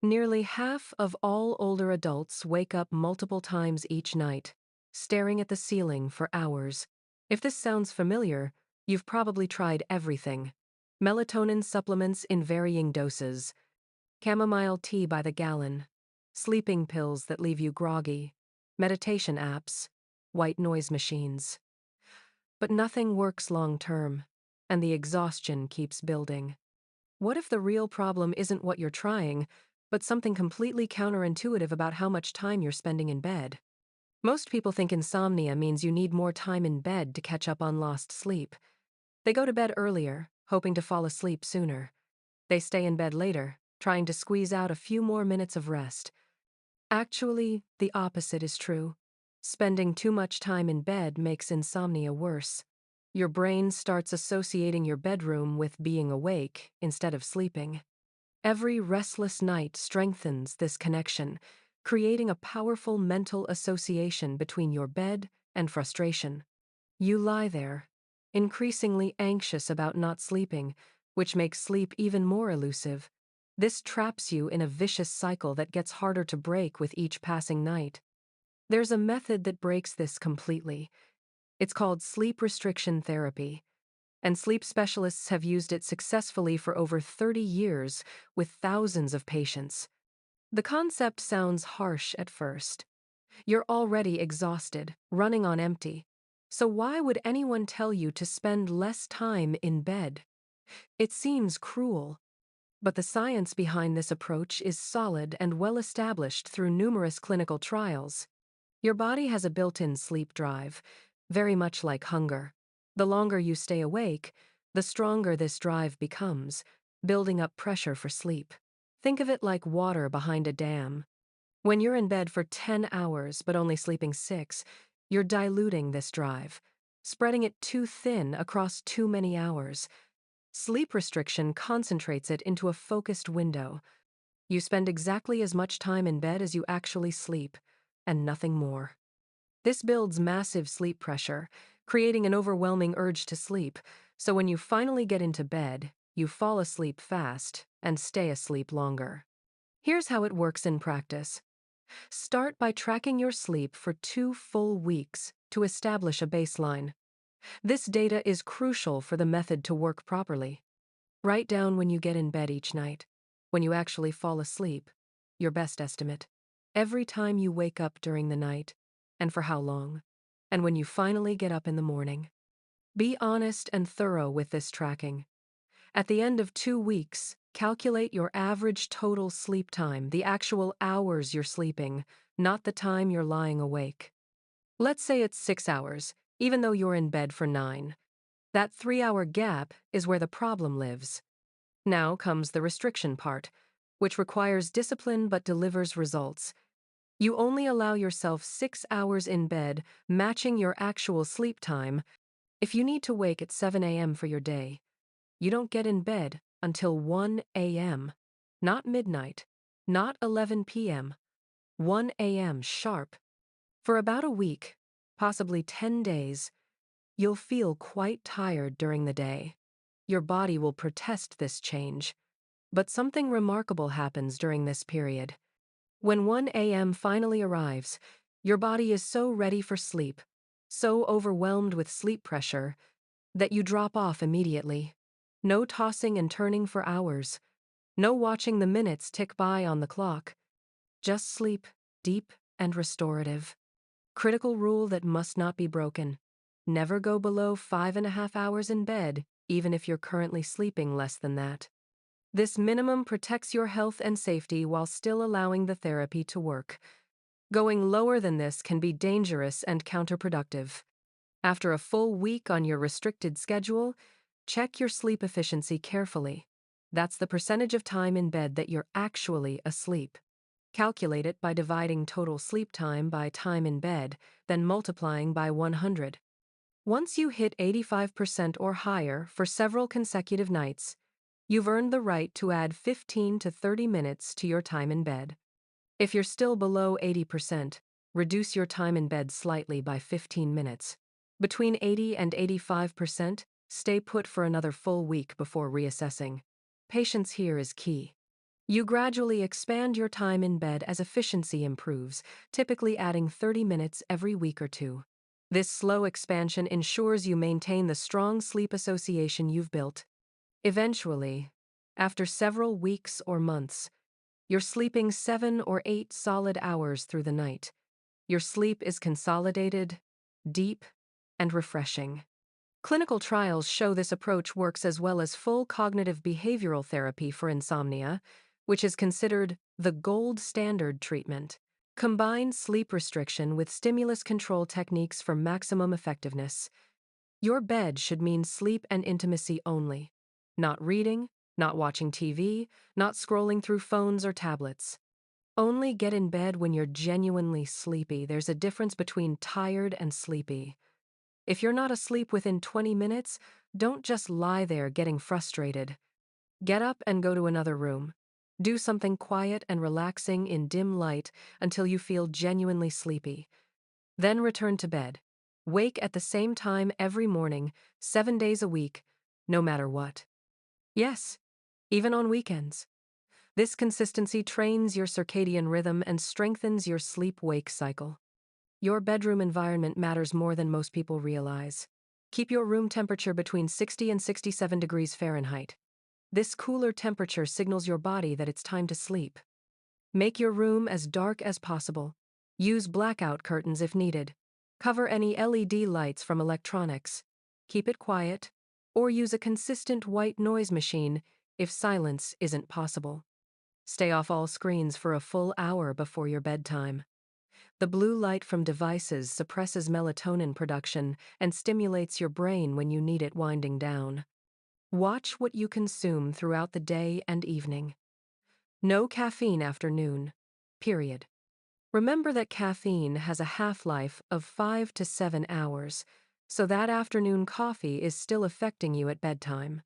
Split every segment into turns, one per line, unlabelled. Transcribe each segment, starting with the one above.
Nearly half of all older adults wake up multiple times each night, staring at the ceiling for hours. If this sounds familiar, you've probably tried everything. Melatonin supplements in varying doses, chamomile tea by the gallon, sleeping pills that leave you groggy, meditation apps, white noise machines. But nothing works long term, and the exhaustion keeps building. What if the real problem isn't what you're trying, but something completely counterintuitive about how much time you're spending in bed? Most people think insomnia means you need more time in bed to catch up on lost sleep. They go to bed earlier, hoping to fall asleep sooner. They stay in bed later, trying to squeeze out a few more minutes of rest. Actually, the opposite is true. Spending too much time in bed makes insomnia worse. Your brain starts associating your bedroom with being awake instead of sleeping. Every restless night strengthens this connection, creating a powerful mental association between your bed and frustration. You lie there, increasingly anxious about not sleeping, which makes sleep even more elusive. This traps you in a vicious cycle that gets harder to break with each passing night. There's a method that breaks this completely. It's called sleep restriction therapy, and sleep specialists have used it successfully for over 30 years with thousands of patients. The concept sounds harsh at first. You're already exhausted, running on empty. So why would anyone tell you to spend less time in bed? It seems cruel. But the science behind this approach is solid and well established through numerous clinical trials. Your body has a built-in sleep drive, very much like hunger. The longer you stay awake, the stronger this drive becomes, building up pressure for sleep. Think of it like water behind a dam. When you're in bed for 10 hours but only sleeping 6, you're diluting this drive, spreading it too thin across too many hours. Sleep restriction concentrates it into a focused window. You spend exactly as much time in bed as you actually sleep, and nothing more. This builds massive sleep pressure, creating an overwhelming urge to sleep, so when you finally get into bed, you fall asleep fast and stay asleep longer. Here's how it works in practice. Start by tracking your sleep for 2 full weeks to establish a baseline. This data is crucial for the method to work properly. Write down when you get in bed each night, when you actually fall asleep, your best estimate, every time you wake up during the night, and for how long, and when you finally get up in the morning. Be honest and thorough with this tracking. At the end of 2 weeks, calculate your average total sleep time, the actual hours you're sleeping, not the time you're lying awake. Let's say it's 6 hours, even though you're in bed for 9. That 3-hour gap is where the problem lives. Now comes the restriction part, which requires discipline but delivers results. You only allow yourself 6 hours in bed, matching your actual sleep time. If you need to wake at 7 a.m. for your day, you don't get in bed until 1 a.m. Not midnight, not 11 p.m., 1 a.m. sharp. For about a week, possibly 10 days, you'll feel quite tired during the day. Your body will protest this change. But something remarkable happens during this period. When 1 a.m. finally arrives, your body is so ready for sleep, so overwhelmed with sleep pressure, that you drop off immediately. No tossing and turning for hours. No watching the minutes tick by on the clock. Just sleep, deep and restorative. Critical rule that must not be broken. Never go below 5.5 hours in bed, even if you're currently sleeping less than that. This minimum protects your health and safety while still allowing the therapy to work. Going lower than this can be dangerous and counterproductive. After a full week on your restricted schedule, check your sleep efficiency carefully. That's the percentage of time in bed that you're actually asleep. Calculate it by dividing total sleep time by time in bed, then multiplying by 100. Once you hit 85% or higher for several consecutive nights, you've earned the right to add 15 to 30 minutes to your time in bed. If you're still below 80%, reduce your time in bed slightly by 15 minutes. Between 80 and 85%, stay put for another full week before reassessing. Patience here is key. You gradually expand your time in bed as efficiency improves, typically adding 30 minutes every week or two. This slow expansion ensures you maintain the strong sleep association you've built. Eventually, after several weeks or months, you're sleeping 7 or 8 solid hours through the night. Your sleep is consolidated, deep, and refreshing. Clinical trials show this approach works as well as full cognitive behavioral therapy for insomnia, which is considered the gold standard treatment. Combine sleep restriction with stimulus control techniques for maximum effectiveness. Your bed should mean sleep and intimacy only. Not reading, not watching TV, not scrolling through phones or tablets. Only get in bed when you're genuinely sleepy. There's a difference between tired and sleepy. If you're not asleep within 20 minutes, don't just lie there getting frustrated. Get up and go to another room. Do something quiet and relaxing in dim light until you feel genuinely sleepy. Then return to bed. Wake at the same time every morning, 7 days a week, no matter what. Yes, even on weekends. This consistency trains your circadian rhythm and strengthens your sleep-wake cycle. Your bedroom environment matters more than most people realize. Keep your room temperature between 60 and 67 degrees Fahrenheit. This cooler temperature signals your body that it's time to sleep. Make your room as dark as possible. Use blackout curtains if needed. Cover any LED lights from electronics. Keep it quiet, or use a consistent white noise machine if silence isn't possible. Stay off all screens for a full hour before your bedtime. The blue light from devices suppresses melatonin production and stimulates your brain when you need it winding down. Watch what you consume throughout the day and evening. No caffeine after noon. Period. Remember that caffeine has a half-life of 5 to 7 hours, so that afternoon coffee is still affecting you at bedtime.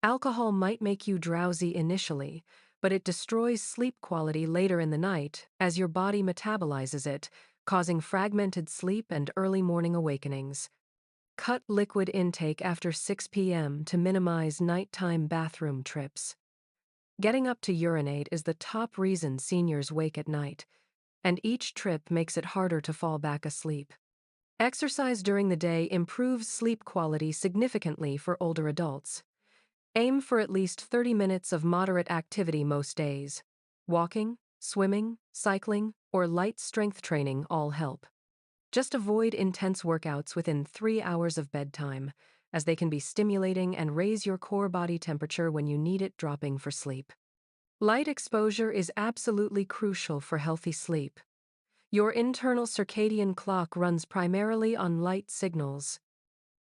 Alcohol might make you drowsy initially, but it destroys sleep quality later in the night as your body metabolizes it, causing fragmented sleep and early morning awakenings. Cut liquid intake after 6 p.m. to minimize nighttime bathroom trips. Getting up to urinate is the top reason seniors wake at night, and each trip makes it harder to fall back asleep. Exercise during the day improves sleep quality significantly for older adults. Aim for at least 30 minutes of moderate activity most days. Walking, swimming, cycling, or light strength training all help. Just avoid intense workouts within 3 hours of bedtime, as they can be stimulating and raise your core body temperature when you need it dropping for sleep. Light exposure is absolutely crucial for healthy sleep. Your internal circadian clock runs primarily on light signals.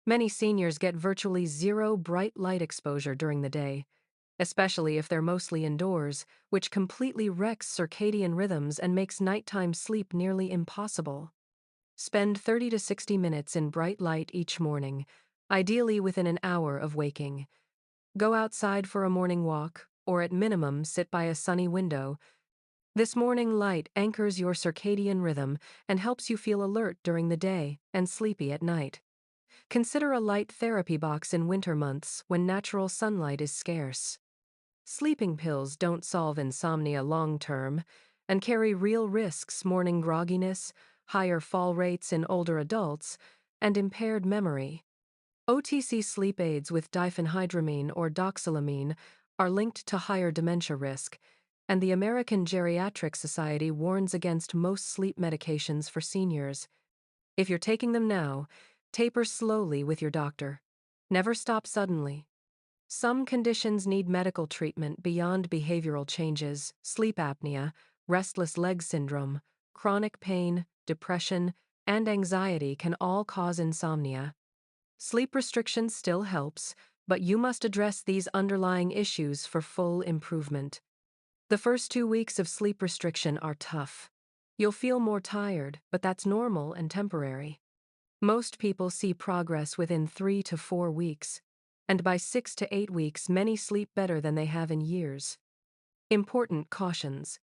Many seniors get virtually zero bright light exposure during the day, especially if they're mostly indoors, which completely wrecks circadian rhythms and makes nighttime sleep nearly impossible. Spend 30 to 60 minutes in bright light each morning, ideally within an hour of waking. Go outside for a morning walk, or at minimum sit by a sunny window. This morning light anchors your circadian rhythm and helps you feel alert during the day and sleepy at night. Consider a light therapy box in winter months when natural sunlight is scarce. Sleeping pills don't solve insomnia long-term and carry real risks: morning grogginess, higher fall rates in older adults, and impaired memory. OTC sleep aids with diphenhydramine or doxylamine are linked to higher dementia risk, and the American Geriatric Society warns against most sleep medications for seniors. If you're taking them now, taper slowly with your doctor. Never stop suddenly. Some conditions need medical treatment beyond behavioral changes: sleep apnea, restless leg syndrome, chronic pain, depression, and anxiety can all cause insomnia. Sleep restriction still helps, but you must address these underlying issues for full improvement. The first 2 weeks of sleep restriction are tough. You'll feel more tired, but that's normal and temporary. Most people see progress within 3 to 4 weeks, and by 6 to 8 weeks, many sleep better than they have in years. Important cautions.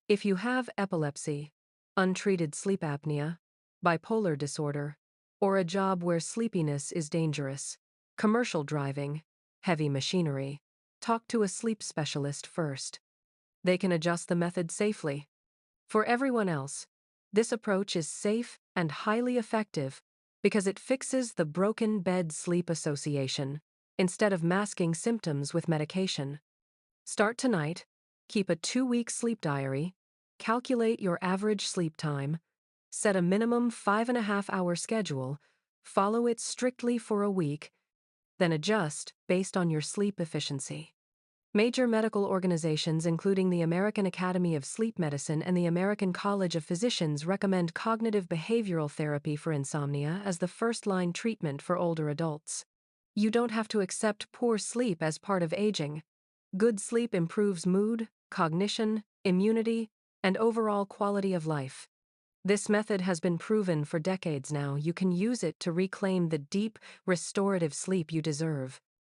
If you have epilepsy, untreated sleep apnea, bipolar disorder, or a job where sleepiness is dangerous, commercial driving, heavy machinery, talk to a sleep specialist first. they can adjust the method safely. For everyone else, this approach is safe and highly effective because it fixes the broken bed sleep association instead of masking symptoms with medication. Start tonight, keep a 2-week sleep diary, calculate your average sleep time, set a minimum 5.5-hour schedule, follow it strictly for a week, then adjust based on your sleep efficiency. Major medical organizations, including the American Academy of Sleep Medicine and the American College of Physicians, recommend cognitive behavioral therapy for insomnia as the first-line treatment for older adults. You don't have to accept poor sleep as part of aging. Good sleep improves mood, cognition, immunity, and overall quality of life. This method has been proven for decades now. You can use it to reclaim the deep, restorative sleep you deserve.